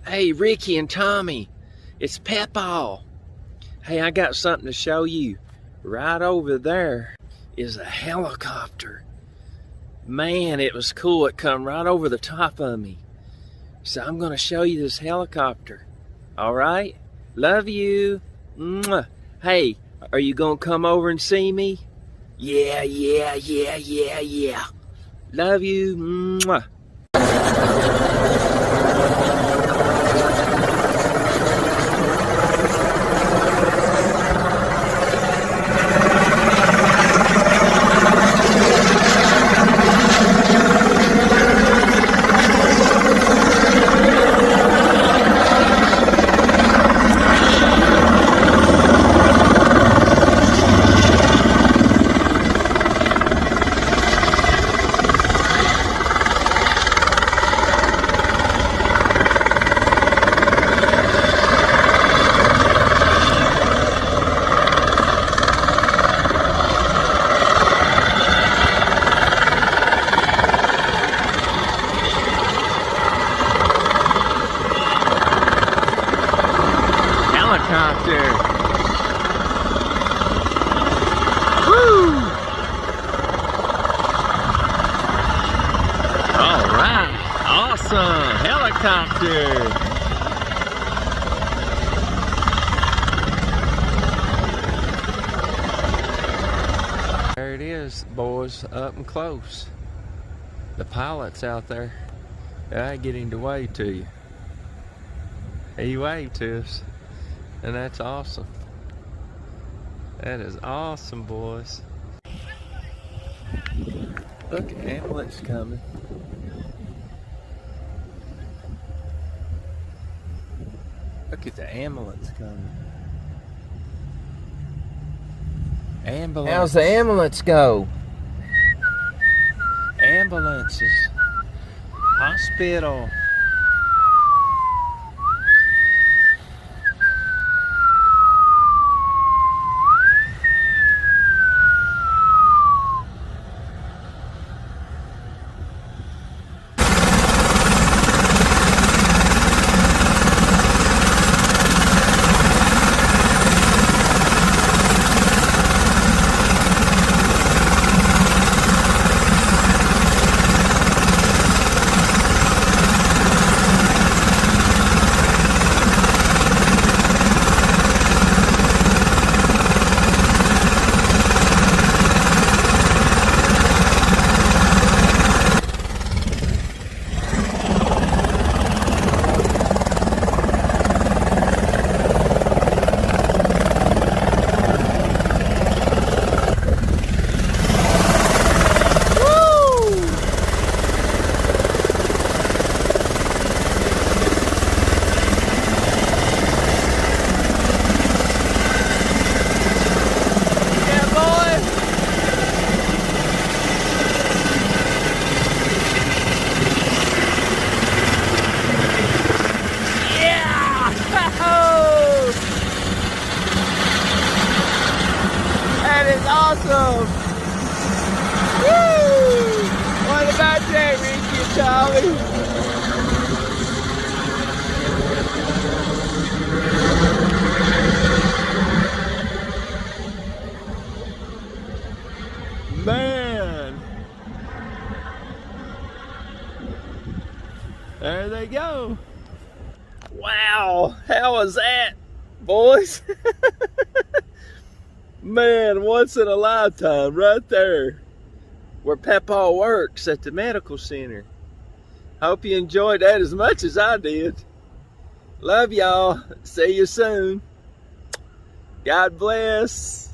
Hey, Ricky and Tommy, it's Pepaw. Hey, I got something to show you. Right over there is a helicopter. Man, it was cool. It come right over the top of me. So I'm gonna show you this helicopter. All right? Love you. Mwah. Hey, are you gonna come over and see me? Yeah. Love you. Mwah. Helicopter. Woo! All right, awesome helicopter. There it is, boys, up and close. The pilot's out there. I get him to wave to you. He waved to us. And that's awesome. That is awesome, boys. Look, ambulance coming. Look at the ambulance coming. Ambulance. How's the ambulance go? Ambulances. Hospital. Awesome! Woo! What about that, Ricky and Tommy? Man! There they go. Wow! How was that, boys? Man, once in a lifetime right there where Pepaw works at the medical center. Hope you enjoyed that as much as I did. Love y'all. See you soon. God bless.